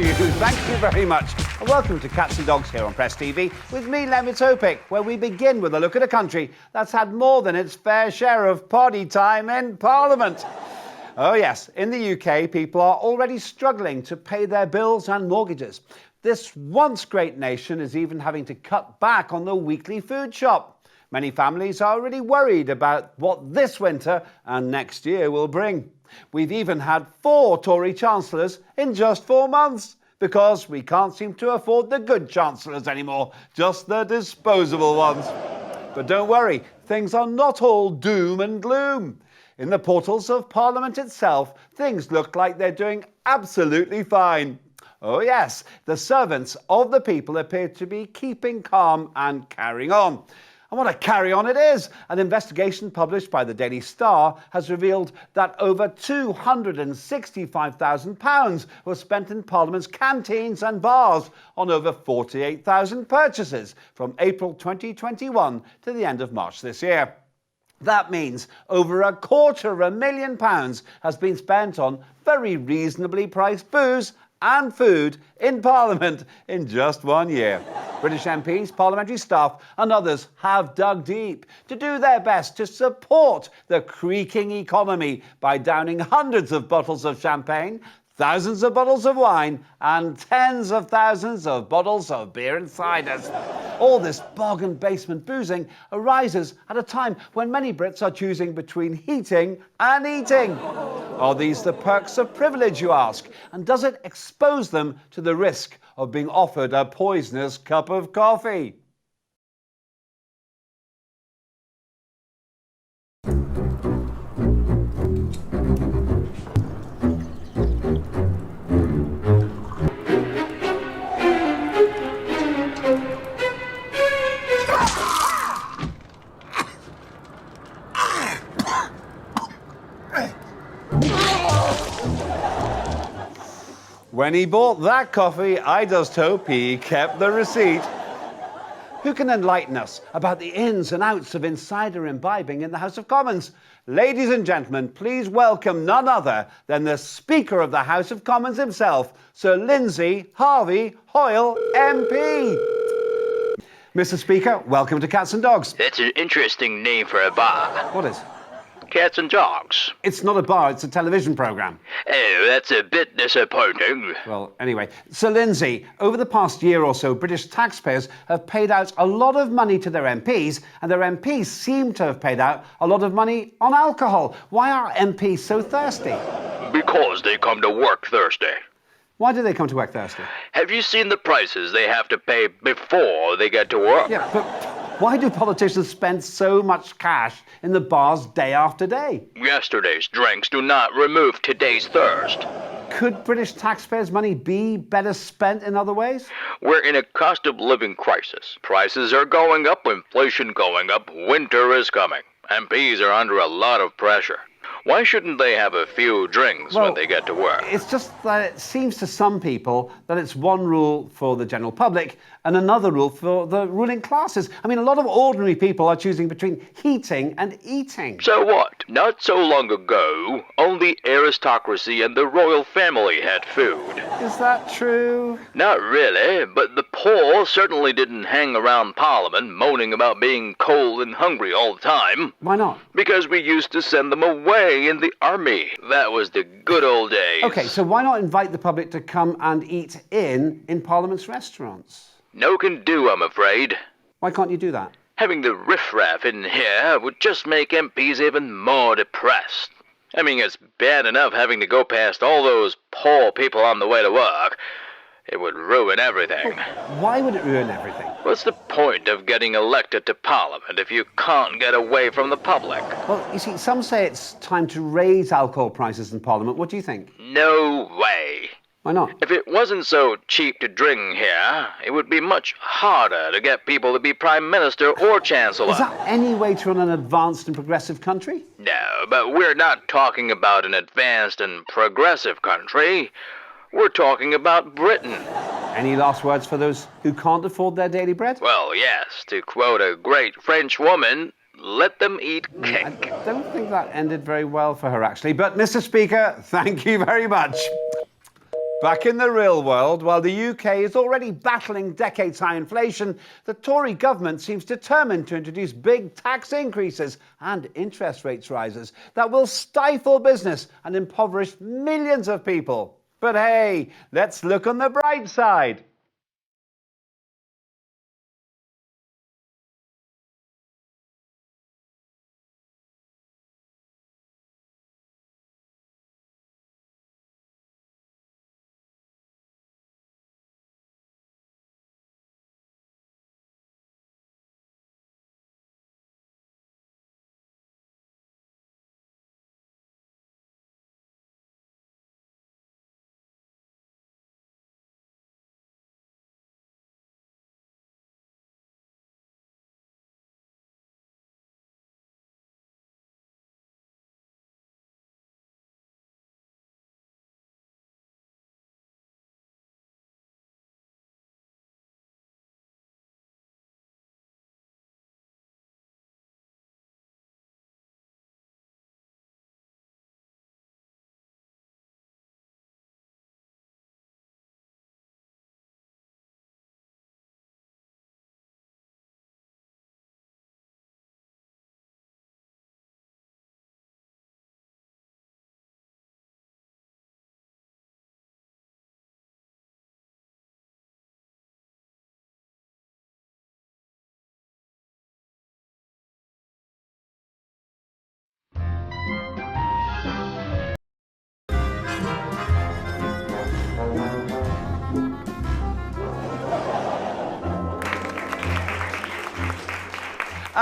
Thank you very much. And welcome to Cats and Dogs here on Press TV with me, Lembit, where we begin with a look at a country that's had more than its fair share of party time in Parliament. Oh yes, in the UK, people are already struggling to pay their bills and mortgages. This once great nation is even having to cut back on the weekly food shop. Many families are already worried about what this winter and next year will bring. We've even had 4 Tory chancellors in just 4 months because we can't seem to afford the good chancellors anymore, just the disposable ones. But don't worry, things are not all doom and gloom. In the portals of Parliament itself, things look like they're doing absolutely fine. Oh yes, the servants of the people appear to be keeping calm and carrying on. And what a carry-on it is! An investigation published by the Daily Star has revealed that over £265,000 was spent in Parliament's canteens and bars on over 48,000 purchases from April 2021 to the end of March this year. That means over £250,000 has been spent on very reasonably priced booze and food in Parliament in just 1 year. British MPs, parliamentary staff and others have dug deep to do their best to support the creaking economy by downing hundreds of bottles of champagne, thousands of bottles of wine and tens of thousands of bottles of beer and ciders. All this bargain basement boozing arises at a time when many Brits are choosing between heating and eating. Are these the perks of privilege, you ask? And does it expose them to the risk of being offered a poisonous cup of coffee? When he bought that coffee, I just hope he kept the receipt. Who can enlighten us about the ins and outs of insider imbibing in the House of Commons? Ladies and gentlemen, please welcome none other than the Speaker of the House of Commons himself, Sir Lindsay Harvey Hoyle MP. Mr. Speaker, welcome to Cats and Dogs. That's an interesting name for a bar. What is? Cats and Dogs. It's not a bar, it's a television programme. Oh, that's a bit disappointing. Well, anyway, Sir Lindsay, over the past year or so, British taxpayers have paid out a lot of money to their MPs, and their MPs seem to have paid out a lot of money on alcohol. Why are MPs so thirsty? Because they come to work thirsty. Why do they come to work thirsty? Have you seen the prices they have to pay before they get to work? Yeah, but why do politicians spend so much cash in the bars day after day? Yesterday's drinks do not remove today's thirst. Could British taxpayers' money be better spent in other ways? We're in a cost of living crisis. Prices are going up, inflation going up, winter is coming. MPs are under a lot of pressure. Why shouldn't they have a few drinks when they get to work? It's just that it seems to some people that it's one rule for the general public and another rule for the ruling classes. I mean, a lot of ordinary people are choosing between heating and eating. So what? Not so long ago, only aristocracy and the royal family had food. Is that true? Not really, but the poor certainly didn't hang around Parliament moaning about being cold and hungry all the time. Why not? Because we used to send them away in the army. That was the good old days. OK, so why not invite the public to come and eat in Parliament's restaurants? No can do, I'm afraid. Why can't you do that? Having the riffraff in here would just make MPs even more depressed. I mean, it's bad enough having to go past all those poor people on the way to work. It would ruin everything. Well, why would it ruin everything? What's the point of getting elected to Parliament if you can't get away from the public? Well, you see, some say it's time to raise alcohol prices in Parliament. What do you think? No way. Why not? If it wasn't so cheap to drink here, it would be much harder to get people to be Prime Minister or Chancellor. Is that any way to run an advanced and progressive country? No, but we're not talking about an advanced and progressive country. We're talking about Britain. Any last words for those who can't afford their daily bread? Well, yes. To quote a great French woman, let them eat cake. I don't think that ended very well for her, actually. But, Mr. Speaker, thank you very much. Back in the real world, while the UK is already battling decades-high inflation, the Tory government seems determined to introduce big tax increases and interest rates rises that will stifle business and impoverish millions of people. But hey, let's look on the bright side.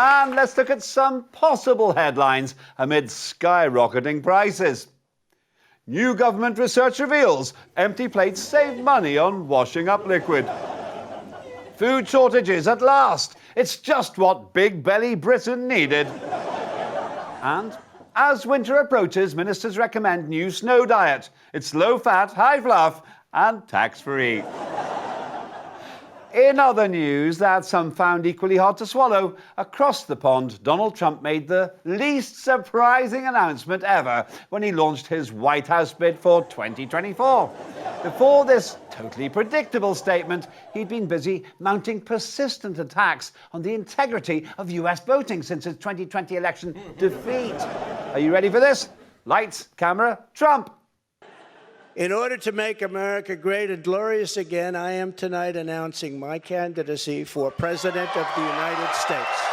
And let's look at some possible headlines amid skyrocketing prices. New government research reveals empty plates save money on washing up liquid. Food shortages at last. It's just what Big Belly Britain needed. And as winter approaches, ministers recommend new snow diet. It's low-fat, high-fluff and tax-free. In other news that some found equally hard to swallow, across the pond, Donald Trump made the least surprising announcement ever when he launched his White House bid for 2024. Before this totally predictable statement, he'd been busy mounting persistent attacks on the integrity of US voting since his 2020 election defeat. Are you ready for this? Lights, camera, Trump! In order to make America great and glorious again, I am tonight announcing my candidacy for President of the United States.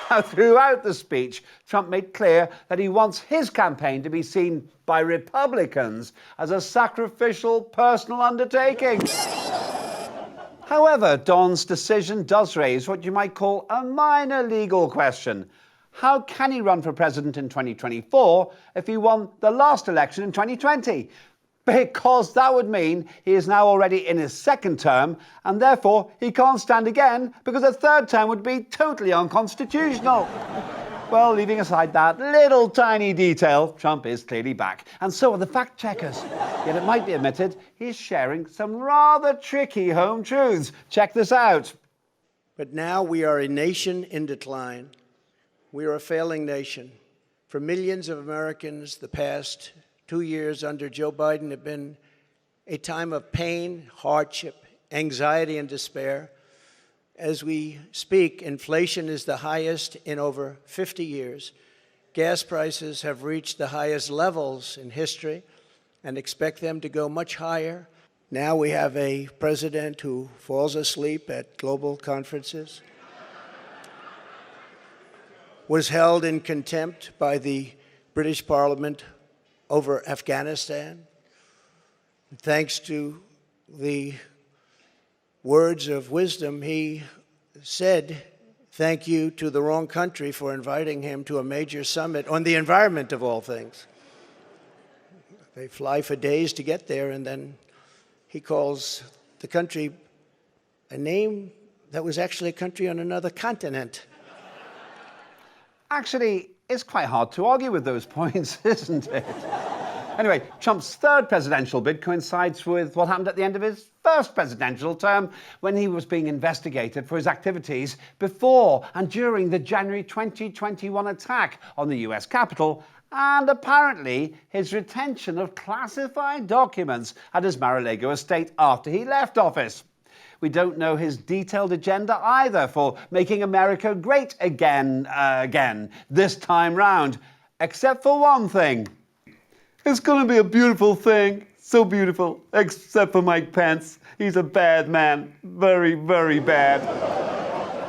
Now, throughout the speech, Trump made clear that he wants his campaign to be seen by Republicans as a sacrificial personal undertaking. However, Don's decision does raise what you might call a minor legal question. How can he run for president in 2024 if he won the last election in 2020? Because that would mean he is now already in his second term, and therefore he can't stand again because a third term would be totally unconstitutional. Well, leaving aside that little tiny detail, Trump is clearly back, and so are the fact checkers. Yet it might be admitted he's sharing some rather tricky home truths. Check this out. But now we are a nation in decline. We are a failing nation. For millions of Americans, the past 2 years under Joe Biden have been a time of pain, hardship, anxiety, and despair. As we speak, inflation is the highest in over 50 years. Gas prices have reached the highest levels in history and expect them to go much higher. Now we have a president who falls asleep at global conferences, was held in contempt by the British Parliament over Afghanistan. Thanks to the words of wisdom, he said thank you to the wrong country for inviting him to a major summit on the environment of all things. They fly for days to get there, and then he calls the country a name that was actually a country on another continent. Actually, it's quite hard to argue with those points, isn't it? Anyway, Trump's third presidential bid coincides with what happened at the end of his first presidential term, when he was being investigated for his activities before and during the January 2021 attack on the US Capitol and apparently his retention of classified documents at his Mar-a-Lago estate after he left office. We don't know his detailed agenda either for making America great again, this time round, except for one thing. It's going to be a beautiful thing, so beautiful, except for Mike Pence. He's a bad man, very, very bad.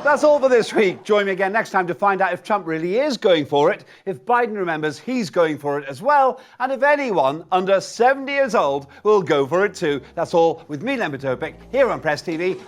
That's all for this week. Join me again next time to find out if Trump really is going for it, if Biden remembers he's going for it as well, and if anyone under 70 years old will go for it too. That's all with me, Lembit, here on Press TV.